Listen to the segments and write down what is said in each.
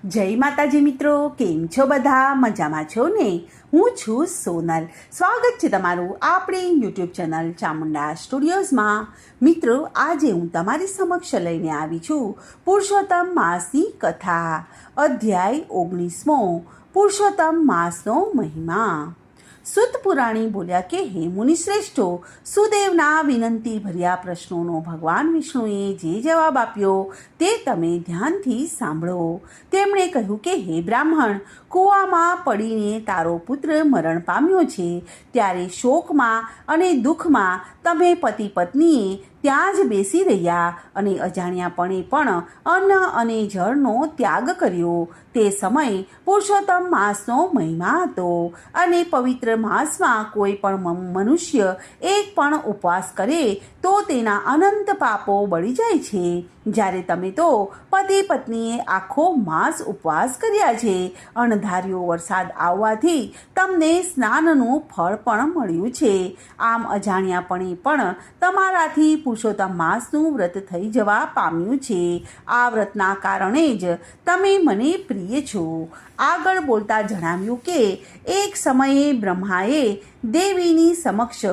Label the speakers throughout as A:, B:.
A: જય માતાજી મિત્રો, કેમ છો બધા? મજામાં છો ને? હું છું સોનલ. સ્વાગત છે તમારું આપણી યુટ્યુબ ચેનલ ચામુંડા સ્ટુડિયોઝમાં. મિત્રો, આજે હું તમારી સમક્ષ લઈને આવી છું પુરુષોત્તમ માસની કથા, અધ્યાય 19મો, પુરુષોત્તમ માસનો મહિમા. સુત પુરાણી બોલ્યા કે હે મુનિશ્રેષ્ઠો, સુદેવના વિનંતી ભર્યા પ્રશ્નોનો ભગવાન વિષ્ણુએ જે જવાબ આપ્યો તે તમે ધ્યાનથી સાંભળો. તેમણે કહ્યું કે હે બ્રાહ્મણ, કૂવામાં પડીને તારો પુત્ર મરણ પામ્યો છે, ત્યારે શોકમાં અને દુઃખમાં તમે પતિ પત્નીએ ત્યાં જ બેસી રહ્યા અને અજાણ્યાપણે પણ અન્ન અને જળનો ત્યાગ કર્યો. તે સમય પુરુષોત્તમ માસનો મહિમા હતો અને પવિત્ર માસમાં કોઈ પણ મનુષ્ય એક પણ ઉપવાસ કરે તો તેના અનંત પાપો બળી જાય છે. જ્યારે તમે તો પતિ પત્નીએ આખો માસ ઉપવાસ કર્યા છે. અણધાર્યો વરસાદ આવવાથી તમને સ્નાનનું ફળ પણ મળ્યું છે. આમ અજાણ્યાપણે પણ તમારાથી પુરુષોત્તમ માસનું વ્રત થઈ જવા પામ્યું છે. આ વ્રતના કારણે જ તમે મને પ્રિય છો. આગળ બોલતા જણાવ્યું કે એક સમયે બ્રહ્માએ દેવીની સમક્ષ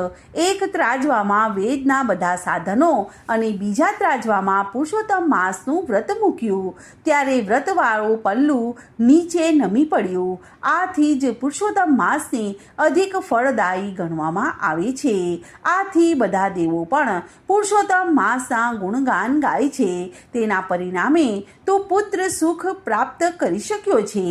A: એક ત્રાજવામાં વેદના બધા સાધનો અને બીજા ત્રાજવામાં પુરુષોત્તમ માસનું વ્રત મૂક્યું. ત્યારે વ્રતવાળો પલ્લુ નીચે નમી પડ્યું. આથી જ પુરુષોત્તમ માસને અધિક ફળદાયી ગણવામાં આવે છે. આથી બધા દેવો પણ પુરુષોત્તમ માસના ગુણગાન ગાય છે. તેના પરિણામે તો પુત્ર સુખ પ્રાપ્ત કરી શક્યો છે.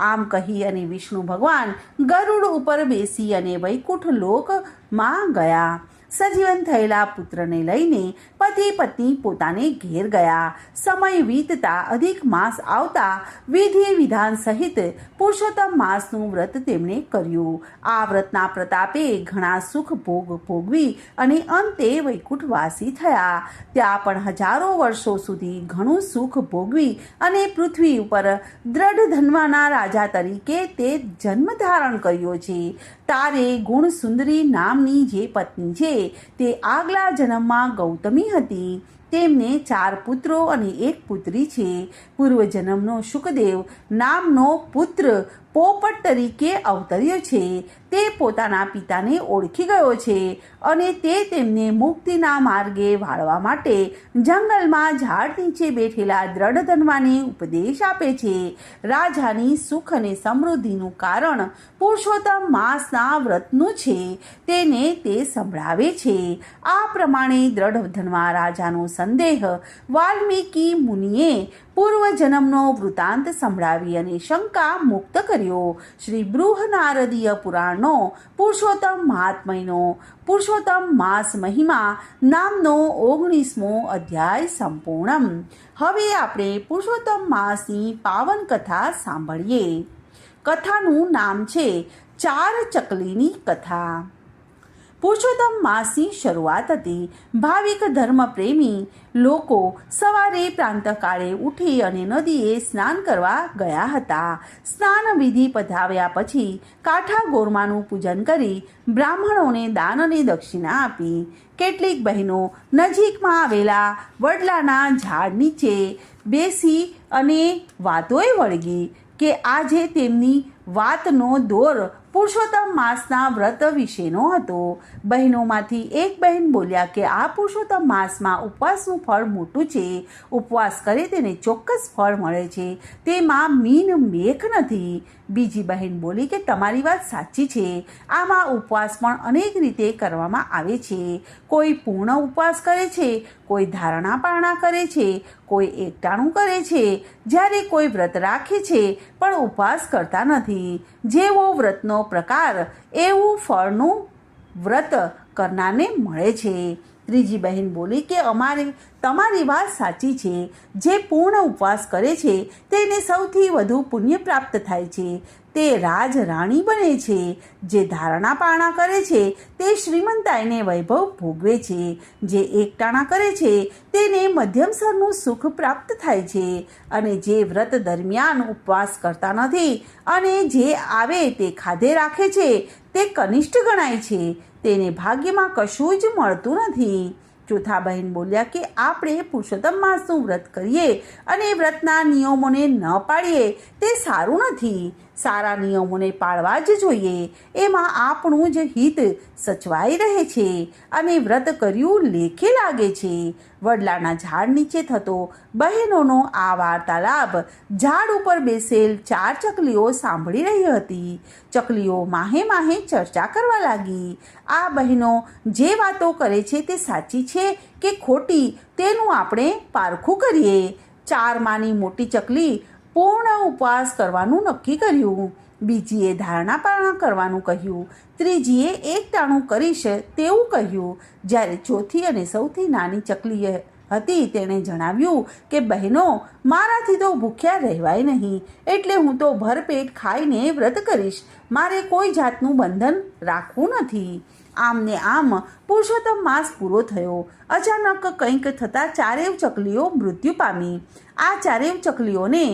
A: આમ કહી અને વિષ્ણુ ભગવાન ગરુડ ઉપર બેસી અને વૈકુંઠ લોકમાં ગયા. સજીવન થયેલા પુત્રને લઈને પતિ પત્ની પોતાને ઘેર ગયા. સમય વીતતા અધિક માસ આવતા વિધિ વિધાન સહિત પુરુષોત્તમ માસનું વ્રત તેમણે કર્યું. આ વ્રતના પ્રતાપે ઘણા સુખ ભોગવી અને અંતે વૈકુંઠવાસી થયા. ત્યાં પણ હજારો વર્ષો સુધી ઘણું સુખ ભોગવી અને પૃથ્વી ઉપર દ્રઢ ધનવાના રાજા તરીકે તે જન્મ ધારણ કર્યો છે. તારે ગુણ સુંદરી નામની જે પત્ની છે તે આગલા જન્મમાં ગૌતમી હતી. તેમને 4 પુત્રો અને 1 પુત્રી છે. પૂર્વજન્મનો શુકદેવ નામનો પુત્ર પોપટ તરીકે અવતર્યો છે. તે પોતાના પિતાને ઓળખી ગયો છે અને તે તેમને મુક્તિના માર્ગે વાળવા માટે જંગલમાં ઝાડ નીચે બેઠેલા દ્રઢ ધનવાને ઉપદેશ આપે છે. રાજાની સુખ અને સમૃદ્ધિનું કારણ પુરુષોત્તમ માસના વ્રતનું છે તેને તે સંભળાવે છે. આ પ્રમાણે દ્રઢ ધનવા રાજાનો સંદેહ વાલ્મીકી મુનિએ પૂર્વજન્મનો વૃત્તાંત સંભળાવી અને શંકા મુક્ત કર્યો. શ્રી બૃહનારદીય પુરાણનો પુરુષોત્તમ મહાત્મયનો પુરુષોત્તમ માસ મહિમા નામનો 19મો અધ્યાય સંપૂર્ણ. હવે આપણે પુરુષોત્તમ માસની પાવન કથા સાંભળીએ. કથાનું નામ છે 4 ચકલીની કથા. પુરુષોત્તમ માસની શરૂઆત હતી. ભાવિક ધર્મપ્રેમી લોકો સવારે પ્રાંતકાળે ઉઠી અને નદીએ સ્નાન કરવા ગયા હતા. સ્નાન વિધિ પતાવ્યા પછી કાંઠા ગોરમાનું પૂજન કરી બ્રાહ્મણોને દાન અને દક્ષિણા આપી. કેટલીક બહેનો નજીકમાં આવેલા વડલાના ઝાડ નીચે બેસી અને વાતોએ વળગી કે આજે તેમની વાતનો દોર પુરુષોત્તમ માસના વ્રત વિશેનો હતો. બહેનોમાંથી એક બહેન બોલ્યા કે આ પુરુષોત્તમ માસમાં ઉપવાસનું ફળ મોટું છે. ઉપવાસ કરે તેને ચોક્કસ ફળ મળે છે. તેમાં મીન મેખ નથી. બીજી બહેન બોલી કે તમારી વાત સાચી છે. આમાં ઉપવાસ પણ અનેક રીતે કરવામાં આવે છે. કોઈ પૂર્ણ ઉપવાસ કરે છે, કોઈ ધારણા પારણા કરે છે, કોઈ એકટાણું કરે છે, જ્યારે કોઈ વ્રત રાખે છે પણ ઉપવાસ કરતા નથી. જેવો વ્રતનો પ્રકાર એવું ફળનું વ્રત કરનારને મળે છે. ત્રીજી બહેન બોલી કે તમારી વાત સાચી છે. જે પૂર્ણ ઉપવાસ કરે છે તેને સૌથી વધુ પુણ્ય પ્રાપ્ત થાય છે. તે રાજ રાણી બને છે. જે ધારણા પારણા કરે છે તે શ્રીમંતાઈને વૈભવ ભોગવે છે. જે એકટાણા કરે છે તેને મધ્યમ સ્તરનું સુખ પ્રાપ્ત થાય છે. અને જે વ્રત દરમિયાન ઉપવાસ કરતા નથી અને જે આવે તે ખાધે રાખે છે તે કનિષ્ઠ ગણાય છે. તેને ભાગ્યમાં કશું જ મળતું નથી. ચોથા બહેન બોલ્યા કે આપણે પુરુષોત્તમ માસનું વ્રત કરીએ અને વ્રતના નિયમોને ન પાળીએ તે સારું નથી. સારા નિયમોને પાળવા જ જોઈએ. એમાં આપણું જ હિત સચવાઈ રહે છે અને વ્રત કર્યું લેખે લાગે છે. વડલાના ઝાડ નીચે થતો બહેનોનો આ વાર્તાલાપ ઝાડ ઉપર બેસેલ 4 ચકલીઓ સાંભળી રહી હતી. ચકલીઓ માહે માહે ચર્ચા કરવા લાગી. આ બહેનો જે વાતો કરે છે તે સાચી છે કે ખોટી તેનું આપણે પારખું કરીએ. 4 માની મોટી ચકલી પૂર્ણ ઉપવાસ કરવાનું નક્કી કર્યું. બીજીએ ધારણા કરવાનું કહ્યું. ત્રીજીએ એક ટાણું કરીશ તેવું કહ્યું. જ્યારે ચોથી અને સૌથી નાની ચકલી હતી તેણે જણાવ્યું કે બહેનો, મારાથી તો ભૂખ્યા રહેવાય નહીં, એટલે હું તો ભરપેટ ખાઈને વ્રત કરીશ. મારે કોઈ જાતનું બંધન રાખવું નથી. આમ ને આમ પુરુષોત્તમ માસ પૂરો થયો. અચાનક કંઈક થતાં 4 ચકલીઓ મૃત્યુ પામી. આ 4 ચકલીઓને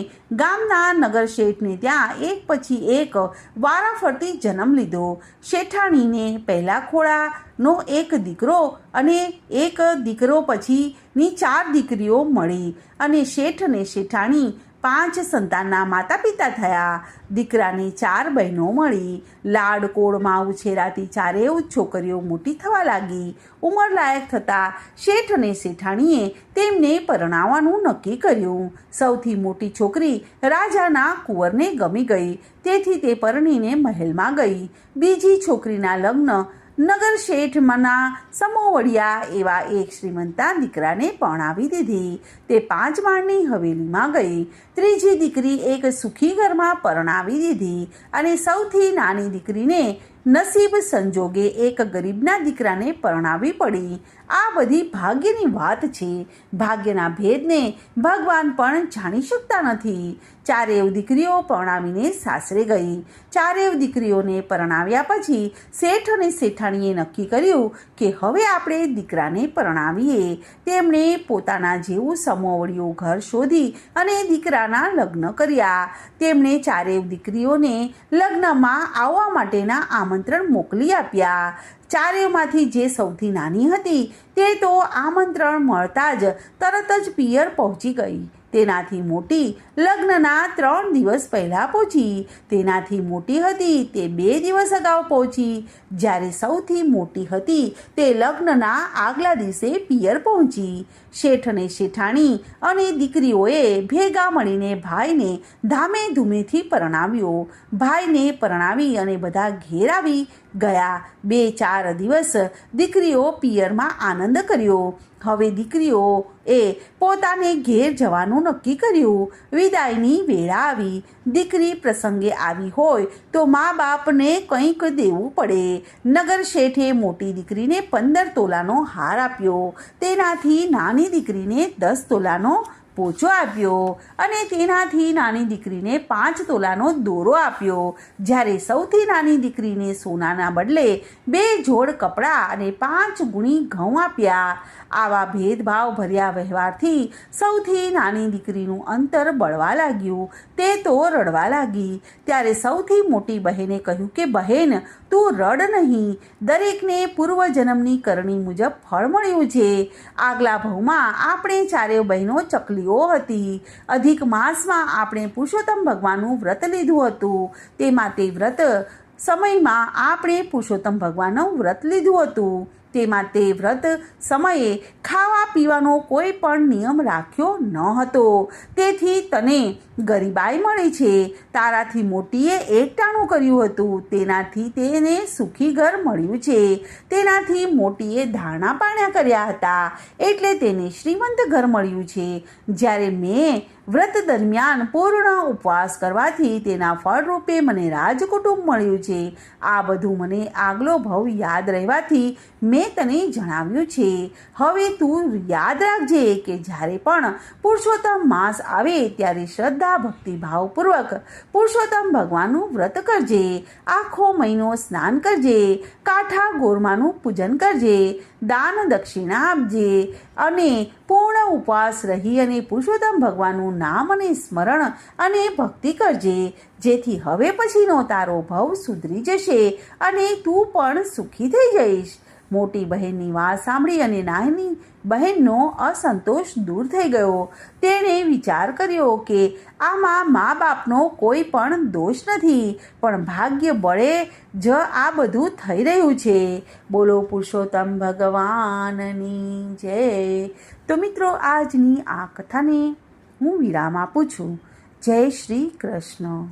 A: ગામના નગર શેઠને ત્યાં એક પછી એક વારાફરતી જન્મ લીધો. શેઠાણીને પહેલા ખોળાનો એક દીકરો અને એક દીકરો પછીની 4 દીકરીઓ મળી અને શેઠ અને શેઠાણી 5 સંતાનના માતા પિતા થયા. દીકરાને 4 બહેનો મળી. લાડકોળમાં ઉછેરાતી 4 છોકરીઓ મોટી થવા લાગી. ઉંમરલાયક થતાં શેઠ અને શેઠાણીએ તેમને પરણાવવાનું નક્કી કર્યું. સૌથી મોટી છોકરી રાજાના કુંવરને ગમી ગઈ, તેથી તે પરણીને મહેલમાં ગઈ. બીજી છોકરીના લગ્ન નગર શેઠમાંના સમોવડિયા એવા એક શ્રીમંતા દીકરાને પરણાવી દીધી. તે 5 માળની હવેલીમાં ગઈ. ત્રીજી દીકરી એક સુખી ઘરમાં પરણાવી દીધી અને સૌથી નાની દીકરીને નસીબ સંજોગે એક ગરીબના દીકરાને પરણાવી પડી. આ બધી ભાગ્યની વાત છે. ભાગ્યના ભેદને ભગવાન પણ જાણી શકતા નથી. 4 દીકરીઓ પરણાવીને સાસરે ગઈ. 4 દીકરીઓને પરણાવ્યા પછી શેઠ અને શેઠાણીએ નક્કી કર્યું કે હવે આપણે દીકરાને પરણાવીએ. તેમણે પોતાના જેવું સમોવડિયું ઘર શોધી અને દીકરાના લગ્ન કર્યા. તેમણે 4 દીકરીઓને લગ્નમાં આવવા માટેના આમંત્રણ મોકલી આપ્યા. 4માંથી જે સૌથી નાની હતી તે તો આમંત્રણ મળતા જ તરત જ પિયર પહોંચી ગઈ. તેનાથી મોટી લગ્નના 3 દિવસ પહેલાં પહોંચી. તેનાથી મોટી હતી તે 2 દિવસ અગાઉ પહોંચી. જ્યારે સૌથી મોટી હતી તે લગ્નના આગલા દિવસે પિયર પહોંચી. શેઠ અને શેઠાણી અને દીકરીઓએ ભેગા મળીને ભાઈને ધામે ધૂમેથી પરણાવ્યો. ભાઈને પરણાવી અને બધા ઘેર આવી ગયા. 2-4 દિવસ દીકરીઓ પિયરમાં આનંદ કર્યો. હવે દીકરીઓએ પોતાને ઘેર જવાનું નક્કી કર્યું. વિદાયની વેળા આવી. દીકરી પ્રસંગે આવી હોય તો મા બાપને કંઈક દેવું પડે. નગર શેઠે મોટી દીકરીને 15 તોલાનો હાર આપ્યો. તેનાથી નાની દીકરીને 10 તોલાનો પોચો આપ્યો અને તેનાથી નાની દીકરીને 5 તોલાનો દોરો આપ્યો. જ્યારે સૌથી નાની દીકરીને સોનાના બદલે 2 જોડ કપડાં અને 5 ગુણી ઘઉં આપ્યા. આવા ભેદભાવ ભર્યા વ્યવહારથી સૌથી નાની દીકરીનું અંતર બળવા લાગ્યું. તે તો રડવા લાગી. ત્યારે સૌથી મોટી બહેને કહ્યું કે બહેન, તું રડ નહીં. દરેકને પૂર્વજન્મની કરણી મુજબ ફળ મળ્યું છે. આગલા ભવમાં આપણે 4 બહેનો ચકલીઓ હતી. અધિક માસમાં આપણે પુરુષોત્તમ ભગવાનનું વ્રત લીધું હતું. તેમાં તે વ્રત સમયમાં આપણે પુરુષોત્તમ ભગવાનનું વ્રત લીધું હતું. તેમાં તે વ્રત સમયે ખાવા પીવાનો કોઈ પણ નિયમ રાખ્યો ન હતો. તેથી તને ગરીબાઈ મળી છે. તારાથી મોટીએ એકટાણું કર્યું હતું, તેનાથી તેને સુખી ઘર મળ્યું છે. તેનાથી મોટીએ ધારણા પાણ્યા કર્યા હતા, એટલે તેને શ્રીમંત ઘર મળ્યું છે. જ્યારે મેં વ્રત દરમિયાન પૂર્ણ ઉપવાસ કરવાથી તેના ફળરૂપે મને રાજકુટુંબ મળ્યું છે. આ બધું મને આગલો ભવ યાદ રહેવાથી મેં તને જણાવ્યું છે. હવે તું યાદ રાખજે કે જ્યારે પણ પુરુષોત્તમ માસ આવે ત્યારે શ્રદ્ધા ભક્તિભાવપૂર્વક પુરુષોત્તમ ભગવાનનું વ્રત કરજે. આખો મહિનો સ્નાન કરજે. કાઠા ગોરમાનું પૂજન કરજે. દાન દક્ષિણા આપજે અને પૂર્ણ ઉપવાસ રહી અને પુરુષોત્તમ ભગવાનનું નામ અને સ્મરણ અને ભક્તિ કરજે. જેથી હવે પછીનો તારો ભવ સુધરી જશે અને તું પણ સુખી થઈ જઈશ. મોટી બહેનની વાત સાંભળી અને નાની બહેનનો અસંતોષ દૂર થઈ ગયો. તેણે વિચાર કર્યો કે આમાં મા બાપનો કોઈ પણ દોષ નથી, પણ ભાગ્ય બળે જ આ બધું થઈ રહ્યું છે. બોલો પુરુષોત્તમ ભગવાનની જય. તો મિત્રો, આજની આ કથાને હું વિરામ આપું છું. જય શ્રી કૃષ્ણ.